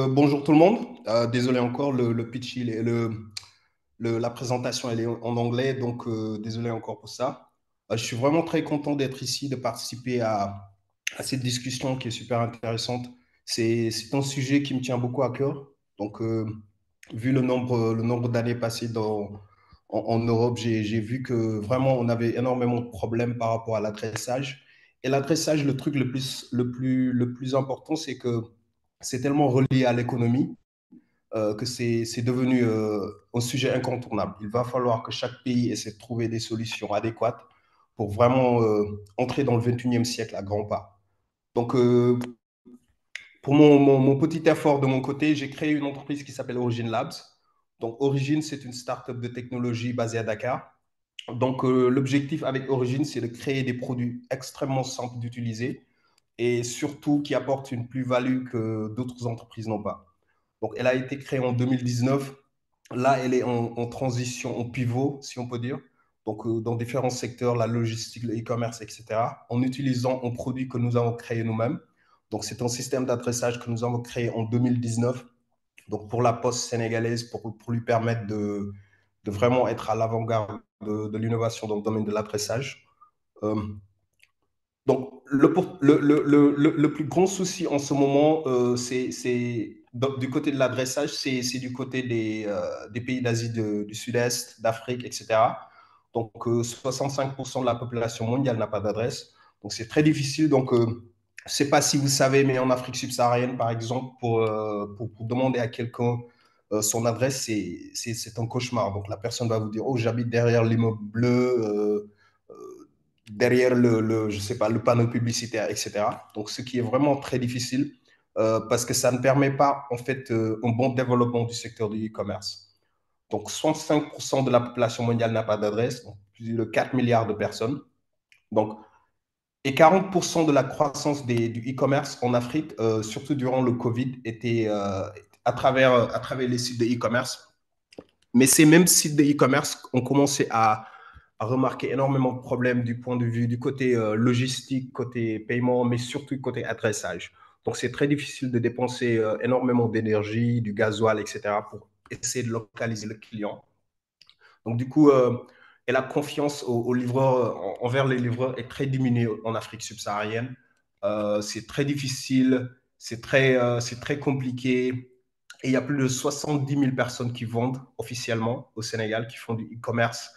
Bonjour tout le monde. Désolé encore, le pitch, la présentation, elle est en anglais, donc désolé encore pour ça. Je suis vraiment très content d'être ici, de participer à cette discussion qui est super intéressante. C'est un sujet qui me tient beaucoup à cœur. Donc, vu le nombre d'années passées en Europe, j'ai vu que vraiment on avait énormément de problèmes par rapport à l'adressage. Et l'adressage, le truc le plus important, c'est que c'est tellement relié à l'économie que c'est devenu un sujet incontournable. Il va falloir que chaque pays essaie de trouver des solutions adéquates pour vraiment entrer dans le 21e siècle à grands pas. Donc, pour mon petit effort de mon côté, j'ai créé une entreprise qui s'appelle Origin Labs. Donc, Origin, c'est une startup de technologie basée à Dakar. Donc, l'objectif avec Origin, c'est de créer des produits extrêmement simples d'utiliser et surtout qui apportent une plus-value que d'autres entreprises n'ont pas. Donc, elle a été créée en 2019. Là, elle est en transition, en pivot, si on peut dire. Donc, dans différents secteurs, la logistique, le e-commerce, etc., en utilisant un produit que nous avons créé nous-mêmes. Donc, c'est un système d'adressage que nous avons créé en 2019. Donc, pour la poste sénégalaise, pour lui permettre de vraiment être à l'avant-garde de l'innovation dans le domaine de l'adressage. Euh, donc, le plus grand souci en ce moment, du côté de l'adressage, c'est du côté des pays d'Asie du Sud-Est, d'Afrique, etc. Donc, 65% de la population mondiale n'a pas d'adresse. Donc, c'est très difficile. Donc, je ne sais pas si vous savez, mais en Afrique subsaharienne, par exemple, pour demander à quelqu'un son adresse, c'est un cauchemar. Donc, la personne va vous dire, oh, j'habite derrière l'immeuble bleu. Derrière je sais pas, le panneau publicitaire, etc. Donc, ce qui est vraiment très difficile parce que ça ne permet pas, en fait, un bon développement du secteur du e-commerce. Donc, 65% de la population mondiale n'a pas d'adresse, donc plus de 4 milliards de personnes. Donc, et 40% de la croissance du e-commerce en Afrique, surtout durant le Covid, était à travers les sites de e-commerce. Mais ces mêmes sites de e-commerce ont commencé à remarquer énormément de problèmes du point de vue du côté logistique, côté paiement, mais surtout côté adressage. Donc, c'est très difficile de dépenser énormément d'énergie, du gasoil, etc., pour essayer de localiser le client. Donc, du coup, et la confiance aux livreurs, envers les livreurs est très diminuée en Afrique subsaharienne. C'est très difficile, c'est très compliqué. Et il y a plus de 70 000 personnes qui vendent officiellement au Sénégal, qui font du e-commerce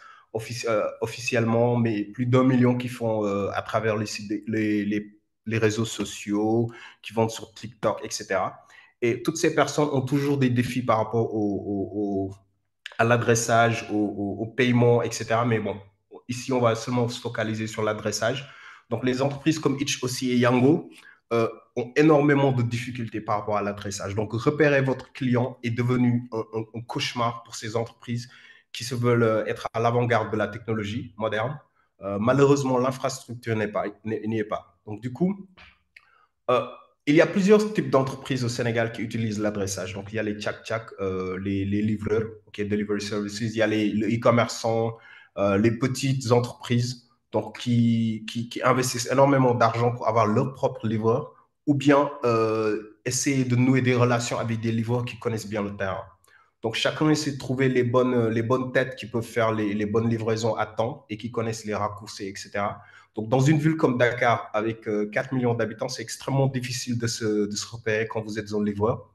officiellement, mais plus d'1 million qui font à travers les réseaux sociaux, qui vendent sur TikTok, etc. Et toutes ces personnes ont toujours des défis par rapport à l'adressage, au paiement, etc. Mais bon, ici, on va seulement se focaliser sur l'adressage. Donc, les entreprises comme Itch aussi et Yango ont énormément de difficultés par rapport à l'adressage. Donc, repérer votre client est devenu un cauchemar pour ces entreprises qui se veulent être à l'avant-garde de la technologie moderne. Malheureusement, l'infrastructure n'y est pas. Donc, du coup, euh, il y a plusieurs types d'entreprises au Sénégal qui utilisent l'adressage. Donc, il y a les tchak-tchak, les livreurs, OK, delivery services. Il y a les e-commerçants, les petites entreprises donc, qui investissent énormément d'argent pour avoir leur propre livreur ou bien essayer de nouer des relations avec des livreurs qui connaissent bien le terrain. Donc, chacun essaie de trouver les bonnes têtes qui peuvent faire les bonnes livraisons à temps et qui connaissent les raccourcis, etc. Donc, dans une ville comme Dakar, avec 4 millions d'habitants, c'est extrêmement difficile de se repérer quand vous êtes dans livreur.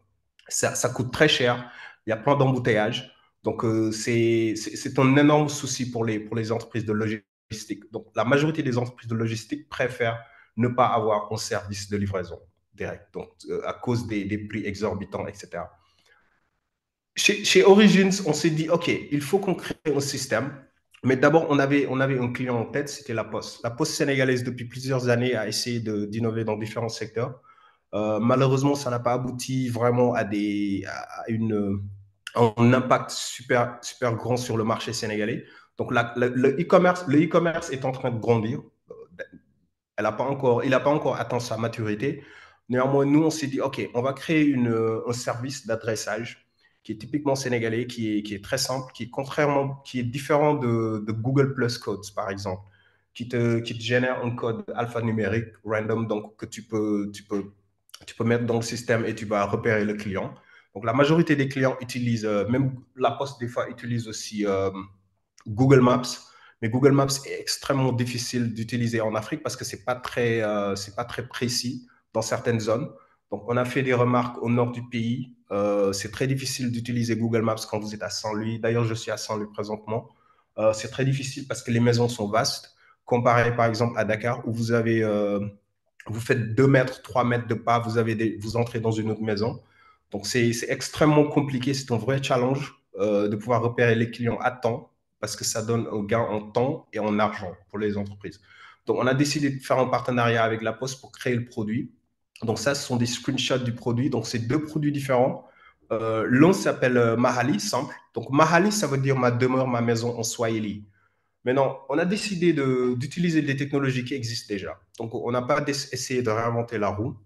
Ça coûte très cher. Il y a plein d'embouteillages. Donc, c'est un énorme souci pour les entreprises de logistique. Donc, la majorité des entreprises de logistique préfèrent ne pas avoir un service de livraison direct, donc, à cause des prix exorbitants, etc. Chez Origins, on s'est dit, OK, il faut qu'on crée un système. Mais d'abord, on avait un client en tête, c'était la Poste. La Poste sénégalaise, depuis plusieurs années, a essayé d'innover dans différents secteurs. Malheureusement, ça n'a pas abouti vraiment à un impact super grand sur le marché sénégalais. Donc, le e-commerce est en train de grandir. Il n'a pas encore atteint sa maturité. Néanmoins, nous, on s'est dit, OK, on va créer un service d'adressage qui est typiquement sénégalais, qui est très simple, qui est différent de Google Plus Codes, par exemple, qui te génère un code alphanumérique random, donc que tu peux tu peux mettre dans le système et tu vas repérer le client. Donc, la majorité des clients utilisent, même la Poste, des fois, utilise aussi Google Maps. Mais Google Maps est extrêmement difficile d'utiliser en Afrique parce que c'est pas très précis dans certaines zones. Donc, on a fait des remarques au nord du pays. C'est très difficile d'utiliser Google Maps quand vous êtes à Saint-Louis. D'ailleurs, je suis à Saint-Louis présentement. C'est très difficile parce que les maisons sont vastes, comparé par exemple à Dakar où vous faites 2 mètres, 3 mètres de pas, vous entrez dans une autre maison. Donc, c'est extrêmement compliqué. C'est un vrai challenge de pouvoir repérer les clients à temps parce que ça donne un gain en temps et en argent pour les entreprises. Donc, on a décidé de faire un partenariat avec La Poste pour créer le produit. Donc, ça, ce sont des screenshots du produit. Donc, c'est deux produits différents. L'un s'appelle Mahali, simple. Donc, Mahali, ça veut dire ma demeure, ma maison en Swahili. Maintenant, on a décidé d'utiliser des technologies qui existent déjà. Donc, on n'a pas essayé de réinventer la roue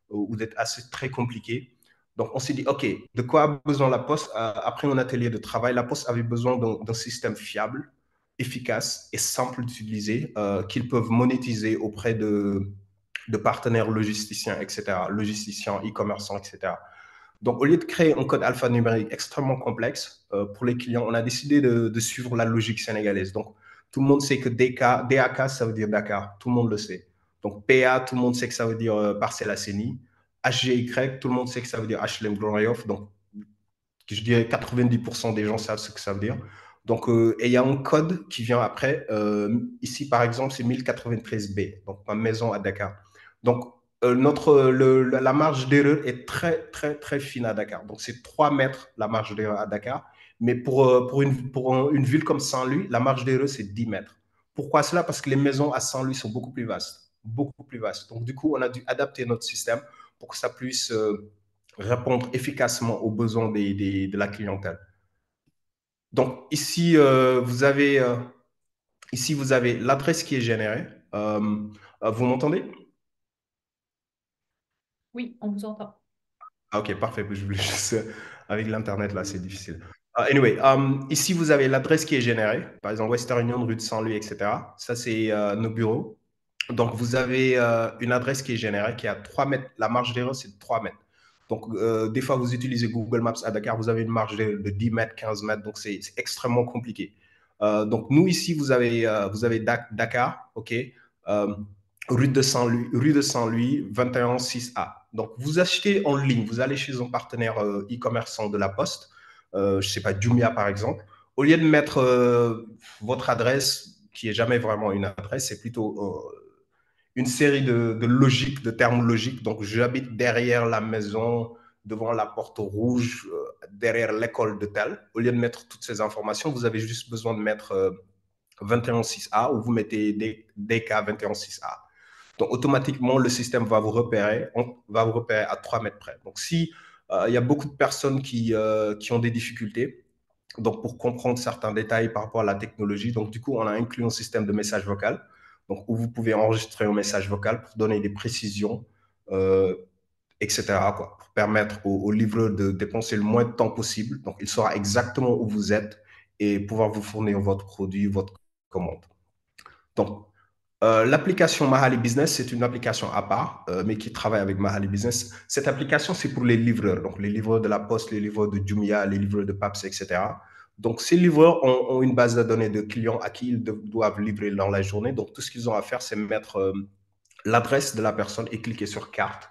ou d'être assez très compliqué. Donc, on s'est dit, OK, de quoi a besoin la Poste? Après un atelier de travail, la Poste avait besoin d'un système fiable, efficace et simple d'utiliser, qu'ils peuvent monétiser auprès de partenaires logisticiens, etc., logisticiens, e-commerçants, etc. Donc, au lieu de créer un code alphanumérique extrêmement complexe pour les clients, on a décidé de suivre la logique sénégalaise. Donc, tout le monde sait que DAK, ça veut dire Dakar. Tout le monde le sait. Donc, PA, tout le monde sait que ça veut dire Parcelles Assainies. HGY, tout le monde sait que ça veut dire HLM Grand Yoff. Donc, je dirais 90% des gens savent ce que ça veut dire. Donc, et il y a un code qui vient après. Ici, par exemple, c'est 1093B, donc ma maison à Dakar. Donc, la marge d'erreur est très, très, très fine à Dakar. Donc, c'est 3 mètres la marge d'erreur à Dakar. Mais pour une ville comme Saint-Louis, la marge d'erreur, c'est 10 mètres. Pourquoi cela? Parce que les maisons à Saint-Louis sont beaucoup plus vastes. Beaucoup plus vastes. Donc, du coup, on a dû adapter notre système pour que ça puisse répondre efficacement aux besoins de la clientèle. Donc ici, vous avez l'adresse qui est générée. Vous m'entendez? Oui, on vous entend. Ah, ok, parfait. Je voulais juste, avec l'Internet, là, c'est difficile. Anyway, ici, vous avez l'adresse qui est générée. Par exemple, Western Union, rue de Saint-Louis, etc. Ça, c'est nos bureaux. Donc, vous avez une adresse qui est générée, qui est à 3 mètres. La marge d'erreur, c'est de 3 mètres. Donc, des fois, vous utilisez Google Maps à Dakar, vous avez une marge de 10 mètres, 15 mètres. Donc, c'est extrêmement compliqué. Donc, nous, ici, vous avez Dakar, OK, euh, rue de Saint-Louis, 216A. Donc, vous achetez en ligne, vous allez chez un partenaire e-commerçant de la Poste, je ne sais pas, Jumia par exemple. Au lieu de mettre votre adresse, qui est jamais vraiment une adresse, c'est plutôt une série de logiques, de termes logiques. Donc, j'habite derrière la maison, devant la porte rouge, derrière l'école de tel. Au lieu de mettre toutes ces informations, vous avez juste besoin de mettre 216A ou vous mettez DK 216A. Donc, automatiquement, le système va vous repérer à 3 mètres près. Donc, si il y a beaucoup de personnes qui ont des difficultés, donc pour comprendre certains détails par rapport à la technologie, donc du coup, on a inclus un système de message vocal, donc où vous pouvez enregistrer un message vocal pour donner des précisions, euh, etc., quoi, pour permettre au livreur de dépenser le moins de temps possible. Donc, il saura exactement où vous êtes et pouvoir vous fournir votre produit, votre commande. Donc, l'application Mahali Business, c'est une application à part, mais qui travaille avec Mahali Business. Cette application, c'est pour les livreurs, donc les livreurs de la Poste, les livreurs de Jumia, les livreurs de Paps, etc. Donc, ces livreurs ont une base de données de clients à qui ils doivent livrer dans la journée. Donc, tout ce qu'ils ont à faire, c'est mettre l'adresse de la personne et cliquer sur carte.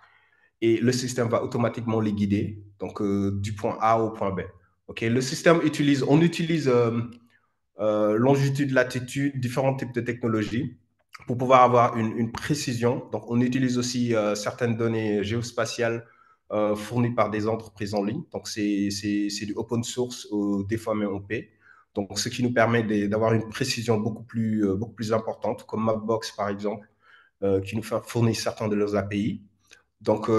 Et le système va automatiquement les guider, donc du point A au point B. OK, on utilise longitude, latitude, différents types de technologies pour pouvoir avoir une précision. Donc, on utilise aussi certaines données géospatiales fournies par des entreprises en ligne. Donc, c'est du open source, des fois même on paie. Donc, ce qui nous permet d'avoir une précision beaucoup plus importante, comme Mapbox par exemple, qui nous fournit certains de leurs API. Donc,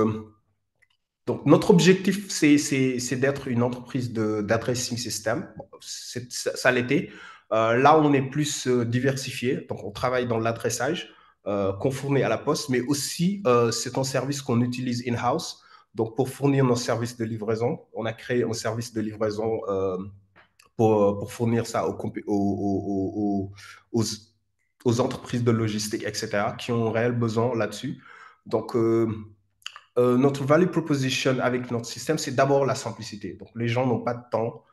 donc, notre objectif, c'est d'être une entreprise d'addressing system. Bon, ça l'était. Là, on est plus diversifié. Donc, on travaille dans l'adressage qu'on fournit à la poste, mais aussi, c'est un service qu'on utilise in-house. Donc, pour fournir nos services de livraison, on a créé un service de livraison pour fournir ça aux, aux entreprises de logistique, etc., qui ont un réel besoin là-dessus. Donc, Notre value proposition avec notre système, c'est d'abord la simplicité. Donc, les gens n'ont pas de temps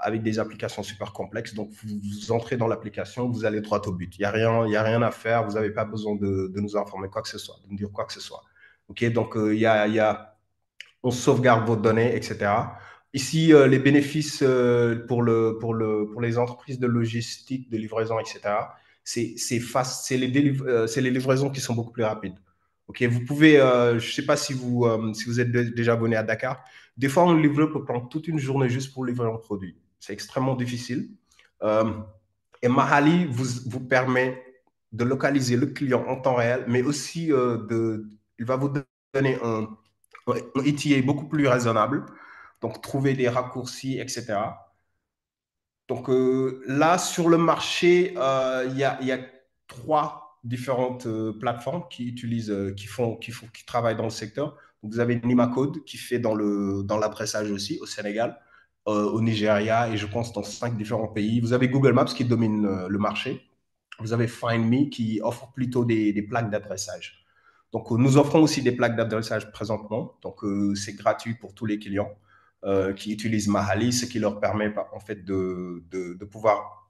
avec des applications super complexes. Donc, vous entrez dans l'application, vous allez droit au but. Il y a rien à faire. Vous n'avez pas besoin de nous informer quoi que ce soit, de nous dire quoi que ce soit. OK, donc, on sauvegarde vos données, etc. Ici, les bénéfices pour les entreprises de logistique, de livraison, etc., c'est les livraisons qui sont beaucoup plus rapides. Ok, vous pouvez, je ne sais pas si vous êtes déjà abonné à Dakar. Des fois, un livreur peut prendre toute une journée juste pour livrer un produit. C'est extrêmement difficile. Euh, et Mahali vous permet de localiser le client en temps réel, mais aussi il va vous donner un ETA beaucoup plus raisonnable, donc trouver des raccourcis, etc. Donc là, sur le marché, il y a trois différentes plateformes qui utilisent, qui travaillent dans le secteur. Donc, vous avez Nimacode qui fait dans l'adressage aussi au Sénégal, au Nigeria et je pense dans 5 différents pays. Vous avez Google Maps qui domine le marché. Vous avez Find Me qui offre plutôt des plaques d'adressage. Donc, nous offrons aussi des plaques d'adressage présentement. Donc, c'est gratuit pour tous les clients qui utilisent Mahali, ce qui leur permet en fait de pouvoir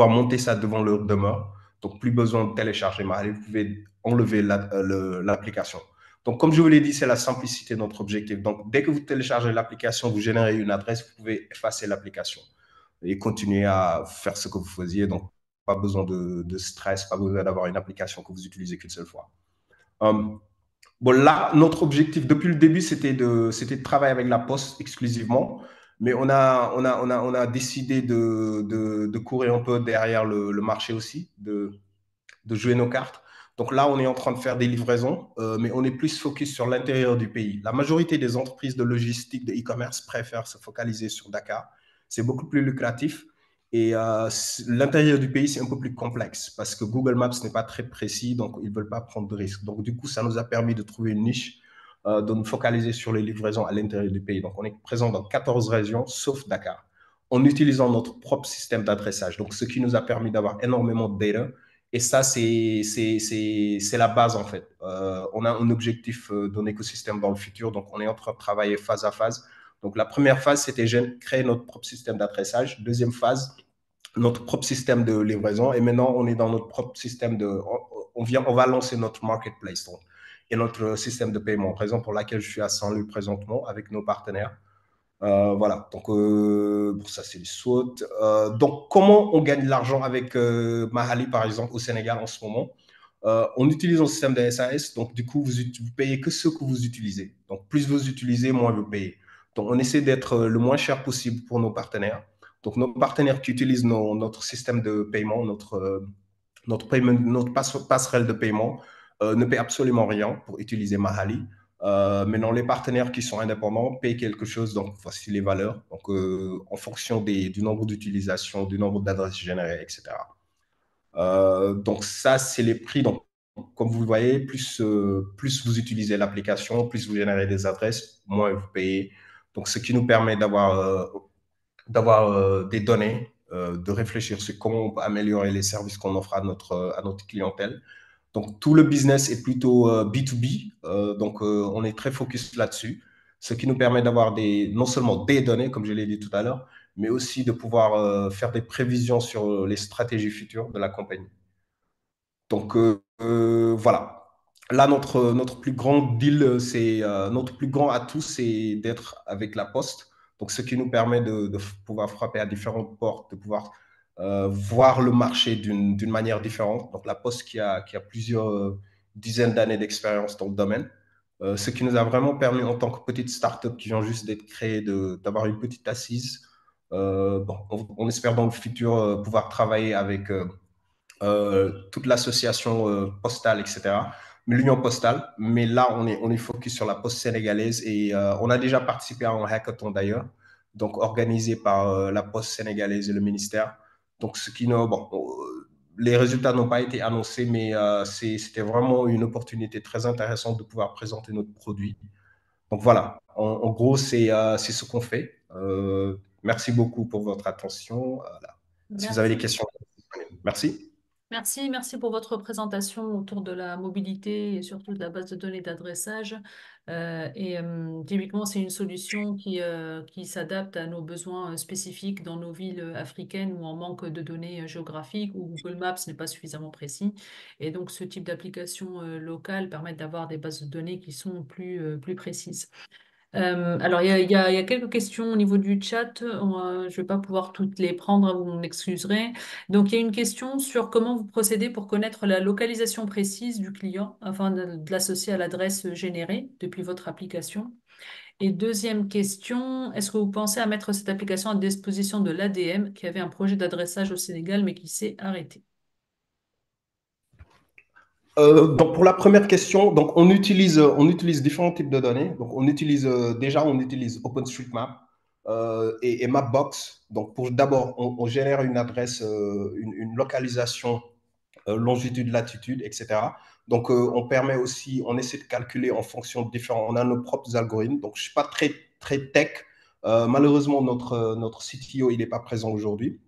monter ça devant leur demeure. Donc, plus besoin de télécharger Mahali, vous pouvez enlever l'application. Donc, comme je vous l'ai dit, c'est la simplicité de notre objectif. Donc, dès que vous téléchargez l'application, vous générez une adresse, vous pouvez effacer l'application et continuer à faire ce que vous faisiez. Donc, pas besoin de stress, pas besoin d'avoir une application que vous utilisez qu'une seule fois. Um, Bon, là, notre objectif depuis le début, c'était de travailler avec la Poste exclusivement. Mais on a décidé de courir un peu derrière le marché aussi, de jouer nos cartes. Donc là, on est en train de faire des livraisons, mais on est plus focus sur l'intérieur du pays. La majorité des entreprises de logistique, de e-commerce préfèrent se focaliser sur Dakar. C'est beaucoup plus lucratif. Et l'intérieur du pays, c'est un peu plus complexe parce que Google Maps n'est pas très précis, donc ils ne veulent pas prendre de risques. Donc du coup, ça nous a permis de trouver une niche, de nous focaliser sur les livraisons à l'intérieur du pays. Donc on est présent dans 14 régions, sauf Dakar, en utilisant notre propre système d'adressage. Donc ce qui nous a permis d'avoir énormément de data et ça, c'est la base, en fait. On a un objectif d'un écosystème dans le futur, donc on est en train de travailler phase à phase. Donc la première phase, c'était créer notre propre système d'adressage. Deuxième phase, notre propre système de livraison. Et maintenant, on est dans notre propre système on va lancer notre marketplace donc, et notre système de paiement, raison pour laquelle je suis à Saint-Louis présentement avec nos partenaires. Voilà, donc pour ça c'est le SWOT. Donc comment on gagne de l'argent avec Mahali par exemple au Sénégal en ce moment? On utilise un système de SAS, donc du coup vous payez que ce que vous utilisez. Donc plus vous utilisez, moins vous payez. Donc on essaie d'être le moins cher possible pour nos partenaires. Donc nos partenaires qui utilisent notre système de paiement, notre passerelle de paiement ne paient absolument rien pour utiliser Mahali. Maintenant, les partenaires qui sont indépendants payent quelque chose, donc voici les valeurs, donc, en fonction du nombre d'utilisations, du nombre d'adresses générées, etc. Donc ça, c'est les prix. Donc, comme vous le voyez, plus vous utilisez l'application, plus vous générez des adresses, moins vous payez. Donc, ce qui nous permet d'avoir des données, de réfléchir sur comment on peut améliorer les services qu'on offre à notre clientèle. Donc, tout le business est plutôt B2B. Donc, on est très focus là-dessus, ce qui nous permet d'avoir non seulement des données, comme je l'ai dit tout à l'heure, mais aussi de pouvoir faire des prévisions sur les stratégies futures de la compagnie. Donc, voilà. Là, notre plus grand deal, notre plus grand atout, c'est d'être avec la Poste. Donc, ce qui nous permet de pouvoir frapper à différentes portes, de pouvoir voir le marché d'une manière différente. Donc, la Poste qui a plusieurs dizaines d'années d'expérience dans le domaine. Ce qui nous a vraiment permis, en tant que petite start-up qui vient juste d'être créée, d'avoir une petite assise. Bon, on espère dans le futur pouvoir travailler avec toute l'association postale, etc., l'union postale. Mais là, on est focus sur la poste sénégalaise et on a déjà participé à un hackathon d'ailleurs, donc organisé par la poste sénégalaise et le ministère. Donc, les résultats n'ont pas été annoncés, mais c'était vraiment une opportunité très intéressante de pouvoir présenter notre produit. Donc voilà, en gros, c'est ce qu'on fait. Merci beaucoup pour votre attention. Voilà. Si vous avez des Merci. questions, merci. Merci pour votre présentation autour de la mobilité et surtout de la base de données d'adressage. Typiquement, c'est une solution qui s'adapte à nos besoins spécifiques dans nos villes africaines où on manque de données géographiques, où Google Maps n'est pas suffisamment précis. Et donc, ce type d'application locale permet d'avoir des bases de données qui sont plus précises. Alors, il y a quelques questions au niveau du chat. Je ne vais pas pouvoir toutes les prendre, vous m'excuserez. Donc, il y a une question sur comment vous procédez pour connaître la localisation précise du client afin de l'associer à l'adresse générée depuis votre application. Et deuxième question, est-ce que vous pensez à mettre cette application à disposition de l'ADM qui avait un projet d'adressage au Sénégal mais qui s'est arrêté? Donc pour la première question, donc on utilise différents types de données. Donc on utilise OpenStreetMap et Mapbox. Donc pour d'abord on génère une adresse, une localisation longitude, latitude, etc. Donc on essaie de calculer en fonction de différents. On a nos propres algorithmes. Donc je suis pas très tech. Malheureusement notre CTO il n'est pas présent aujourd'hui.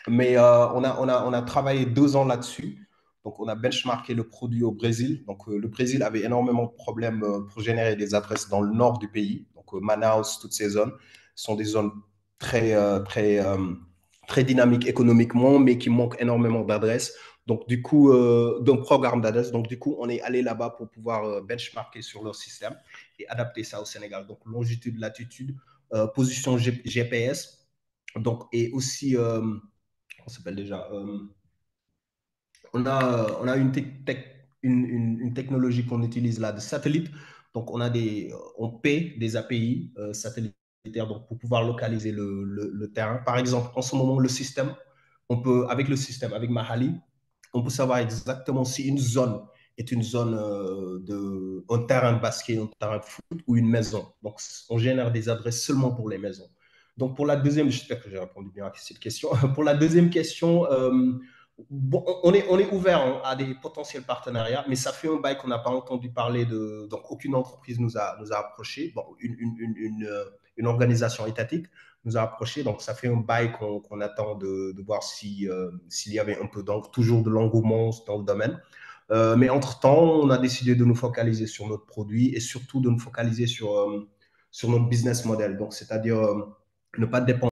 Mais on a travaillé 2 ans là-dessus. Donc, on a benchmarké le produit au Brésil. Donc, le Brésil avait énormément de problèmes pour générer des adresses dans le nord du pays. Donc, Manaus, toutes ces zones sont des zones très, très dynamiques économiquement, mais qui manquent énormément d'adresses. Donc, du coup, d'un programme d'adresses. Donc, du coup, on est allé là-bas pour pouvoir benchmarker sur leur système et adapter ça au Sénégal. Donc, longitude, latitude, position GPS. Donc, et aussi, on s'appelle déjà on a une technologie qu'on utilise là de satellite. Donc, on paie des API satellitaires donc, pour pouvoir localiser le terrain. Par exemple, en ce moment, avec le système, avec Mahali, on peut savoir exactement si une zone est une zone un terrain de basket, un terrain de foot ou une maison. Donc, on génère des adresses seulement pour les maisons. Donc, pour la deuxième, j'espère que j'ai répondu bien à cette question. Pour la deuxième question, bon, on est ouvert à des potentiels partenariats, mais ça fait un bail qu'on n'a pas entendu parler de. Donc, aucune entreprise nous a approché. Bon, une organisation étatique nous a approché. Donc, ça fait un bail qu'on attend de voir s'il y avait un peu toujours de l'engouement dans le domaine. Mais entre-temps, on a décidé de nous focaliser sur notre produit et surtout de nous focaliser sur notre business model. Donc, c'est-à-dire ne pas dépendre